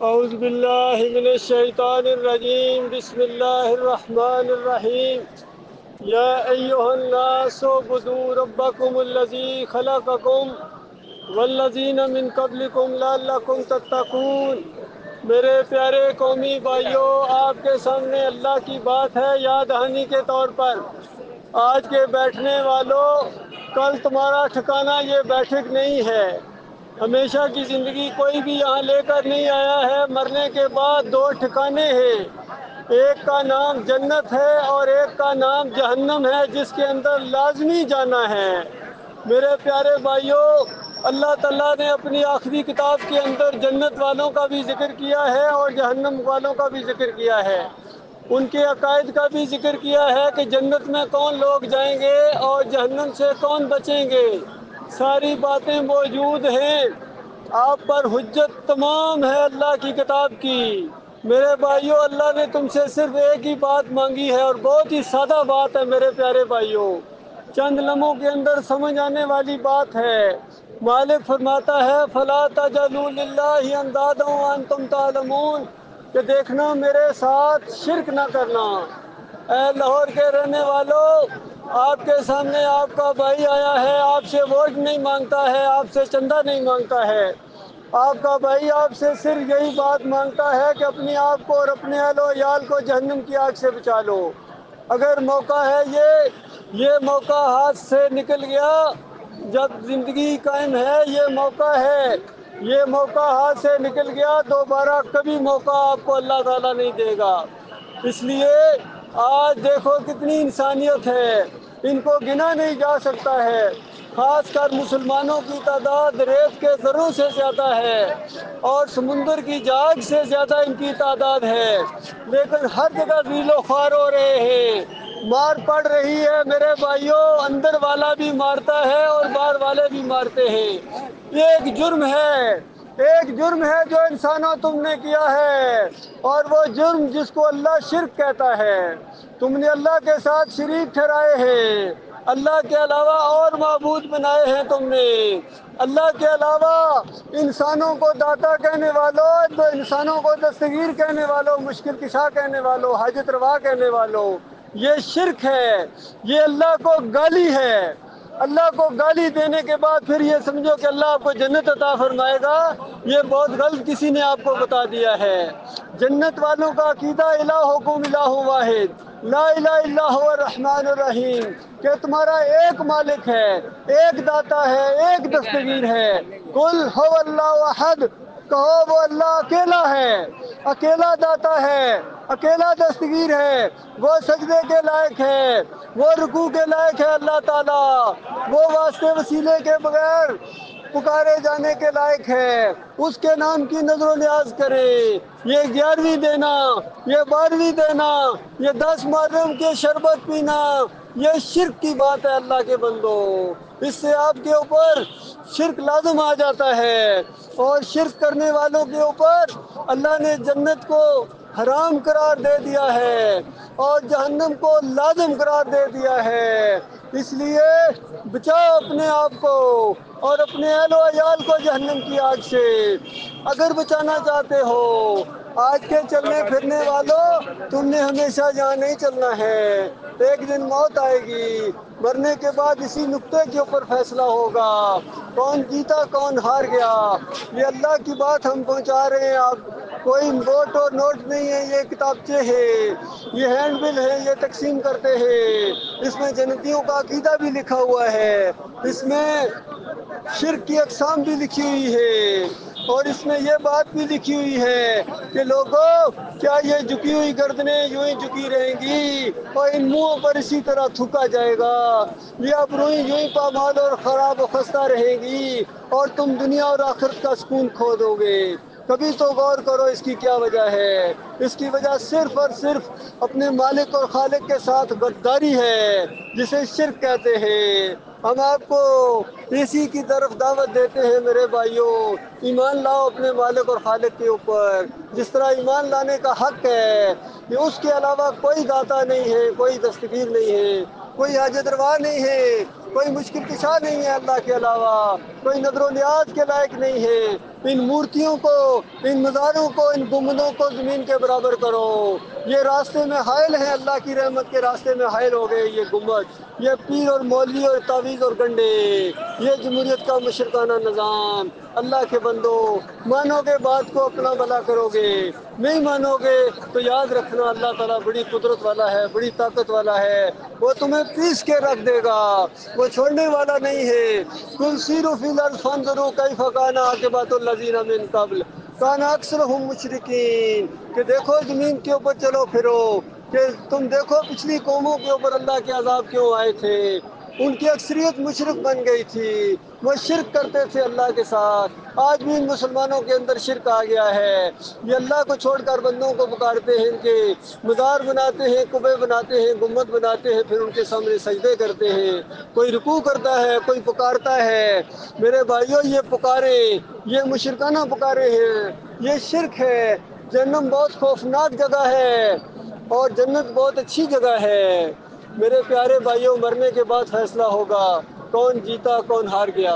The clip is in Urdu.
اعوذ باللہ من الشیطان الرجیم بسم اللہ الرحمن الرحیم یا ایہا الناس اعبدوا ربکم الذی خلقکم والذین من قبلکم لعلکم تتقون۔ میرے پیارے قومی بھائیوں، آپ کے سامنے اللہ کی بات ہے یاد دہانی کے طور پر۔ آج کے بیٹھنے والوں، کل تمہارا ٹھکانہ یہ بیٹھک نہیں ہے۔ ہمیشہ کی زندگی کوئی بھی یہاں لے کر نہیں آیا ہے۔ مرنے کے بعد دو ٹھکانے ہیں، ایک کا نام جنت ہے اور ایک کا نام جہنم ہے، جس کے اندر لازمی جانا ہے۔ میرے پیارے بھائیوں، اللہ تعالیٰ نے اپنی آخری کتاب کے اندر جنت والوں کا بھی ذکر کیا ہے اور جہنم والوں کا بھی ذکر کیا ہے۔ ان کے عقائد کا بھی ذکر کیا ہے کہ جنت میں کون لوگ جائیں گے اور جہنم سے کون بچیں گے۔ ساری باتیں موجود ہیں، آپ پر حجت تمام ہے اللہ کی کتاب کی۔ میرے بھائیوں، اللہ نے تم سے صرف ایک ہی بات مانگی ہے اور بہت ہی سادہ بات ہے میرے پیارے بھائیوں، چند لمحوں کے اندر سمجھ آنے والی بات ہے۔ مالک فرماتا ہے فَلَا تَجْعَلُوا لِلَّهِ أَنْدَادًا وَأَنْتُمْ تَعْلَمُونَ، کہ دیکھنا میرے ساتھ شرک نہ کرنا۔ اے لاہور کے رہنے والوں، آپ کے سامنے آپ کا بھائی آیا ہے، آپ سے ووٹ نہیں مانگتا ہے، آپ سے چندہ نہیں مانگتا ہے۔ آپ کا بھائی آپ سے صرف یہی بات مانگتا ہے کہ اپنے آپ کو اور اپنے اہل و عیال کو جہنم کی آگ سے بچا لو۔ اگر موقع ہے یہ موقع ہاتھ سے نکل گیا، جب زندگی قائم ہے یہ موقع ہے، یہ موقع ہاتھ سے نکل گیا، دوبارہ کبھی موقع آپ کو اللہ تعالیٰ نہیں دے گا۔ اس لیے آج دیکھو کتنی انسانیت ہے، ان کو گنا نہیں جا سکتا ہے۔ خاص کر مسلمانوں کی تعداد ریت کے ذروں سے زیادہ ہے اور سمندر کی جھاگ سے زیادہ ان کی تعداد ہے، لیکن ہر جگہ ذیل و خوار ہو رہے ہیں، مار پڑ رہی ہے۔ میرے بھائیوں، اندر والا بھی مارتا ہے اور باہر والے بھی مارتے ہیں۔ یہ ایک جرم ہے، ایک جرم ہے جو انسانوں تم نے کیا ہے، اور وہ جرم جس کو اللہ شرک کہتا ہے۔ تم نے اللہ کے ساتھ شریک ٹھہرائے ہیں، اللہ کے علاوہ اور معبود بنائے ہیں تم نے۔ اللہ کے علاوہ انسانوں کو داتا کہنے والوں، تو انسانوں کو دستگیر کہنے والوں، مشکل کشا کہنے والوں، حاجت روا کہنے والوں، یہ شرک ہے، یہ اللہ کو گالی ہے۔ اللہ کو گالی دینے کے بعد پھر یہ سمجھو کہ اللہ آپ کو جنت عطا فرمائے گا، یہ بہت غلط کسی نے آپ کو بتا دیا ہے۔ جنت والوں کا عقیدہ الہکم الہ واحد لا الہ الا هو الرحمن الرحیم، کہ تمہارا ایک مالک ہے، ایک داتا ہے، ایک دستگیر ہے۔ قل هو اللہ احد، کہو وہ اللہ اکیلا ہے، اکیلا داتا ہے، اکیلا دستگیر ہے، وہ سجدے کے لائق ہے، وہ رکوع کے لائق ہے اللہ تعالیٰ، وہ واسطے وسیلے کے بغیر پکارے جانے کے لائق ہے۔ اس کے نام کی نظر و نیاز کرے۔ یہ 11ویں دینا، یہ 12ویں دینا، یہ 10 محرم کے شربت پینا، یہ شرک کی بات ہے اللہ کے بندو۔ اس سے آپ کے اوپر شرک لازم آ جاتا ہے، اور شرک کرنے والوں کے اوپر اللہ نے جنت کو حرام قرار دے دیا ہے اور جہنم کو لازم قرار دے دیا ہے۔ اس لیے بچاؤ اپنے آپ کو اور اپنے اہل و عیال کو جہنم کی آگ سے، اگر بچانا چاہتے ہو۔ آج کے چلنے پھرنے والوں، تم نے ہمیشہ یہاں نہیں چلنا ہے، ایک دن موت آئے گی، مرنے کے بعد اسی نقطے کے اوپر فیصلہ ہوگا، کون جیتا کون ہار گیا۔ یہ اللہ کی بات ہم پہنچا رہے ہیں، آپ کوئی ووٹ اور نوٹ نہیں ہے، یہ کتابچے ہیں، یہ ہینڈ بل ہے، یہ تقسیم کرتے ہیں۔ اس میں جنتیوں کا عقیدہ بھی لکھا ہوا ہے، اس میں شرک کی اقسام بھی لکھی ہوئی ہے، اور اس میں یہ بات بھی لکھی ہوئی ہے کہ لوگوں، کیا یہ جھکی ہوئی گردنیں یوں ہی جھکی رہیں گی اور ان منہوں پر اسی طرح تھوکا جائے گا؟ یہ ابروئیں یوں ہی پامال اور خراب و خستہ رہیں گی اور تم دنیا اور آخرت کا سکون کھو دو گے؟ کبھی تو غور کرو اس کی کیا وجہ ہے۔ اس کی وجہ صرف اور صرف اپنے مالک اور خالق کے ساتھ غداری ہے، جسے شرک کہتے ہیں۔ ہم آپ کو اسی کی طرف دعوت دیتے ہیں میرے بھائیوں، ایمان لاؤ اپنے مالک اور خالق کے اوپر، جس طرح ایمان لانے کا حق ہے کہ اس کے علاوہ کوئی داتا نہیں ہے، کوئی دستگیر نہیں ہے، کوئی حاجت روا نہیں ہے، کوئی مشکل کشا نہیں ہے اللہ کے علاوہ۔ کوئی نظر و نیاز کے لائق نہیں ہے۔ ان مورتیوں کو، ان مزاروں کو، ان گنبدوں کو زمین کے برابر کرو۔ یہ راستے میں حائل ہیں، اللہ کی رحمت کے راستے میں حائل ہو گئے یہ گنبد، یہ پیر اور مولوی اور تعویذ اور گنڈے، یہ جمہوریت کا مشرکانہ نظام۔ اللہ کے بندو، مانو گے بات کو اپنا بھلا کرو گے، نہیں مانو گے تو یاد رکھنا اللہ تعالیٰ بڑی قدرت والا ہے، بڑی طاقت والا ہے، وہ تمہیں پیس کے رکھ دے گا، وہ چھوڑنے والا نہیں ہے۔ کل سیروا فی الارض فانظروا کیف کان عاقبۃ الذین من قبل کان اکثرهم مشرکین، کہ دیکھو زمین کے اوپر چلو پھرو، کہ تم دیکھو پچھلی قوموں کے اوپر اللہ کے عذاب کیوں آئے تھے، ان کی اکثریت مشرک بن گئی تھی، وہ شرک کرتے تھے اللہ کے ساتھ۔ آج بھی ان مسلمانوں کے اندر شرک آ گیا ہے، یہ اللہ کو چھوڑ کر بندوں کو پکارتے ہیں، ان کے مزار بناتے ہیں، قبے بناتے ہیں، گنبد بناتے ہیں، پھر ان کے سامنے سجدے کرتے ہیں، کوئی رکوع کرتا ہے، کوئی پکارتا ہے۔ میرے بھائیوں، یہ پکارے، یہ مشرکانہ پکارے ہیں، یہ شرک ہے۔ جہنم بہت خوفناک جگہ ہے اور جنت بہت اچھی جگہ ہے۔ میرے پیارے بھائیوں، مرنے کے بعد فیصلہ ہوگا کون جیتا کون ہار گیا۔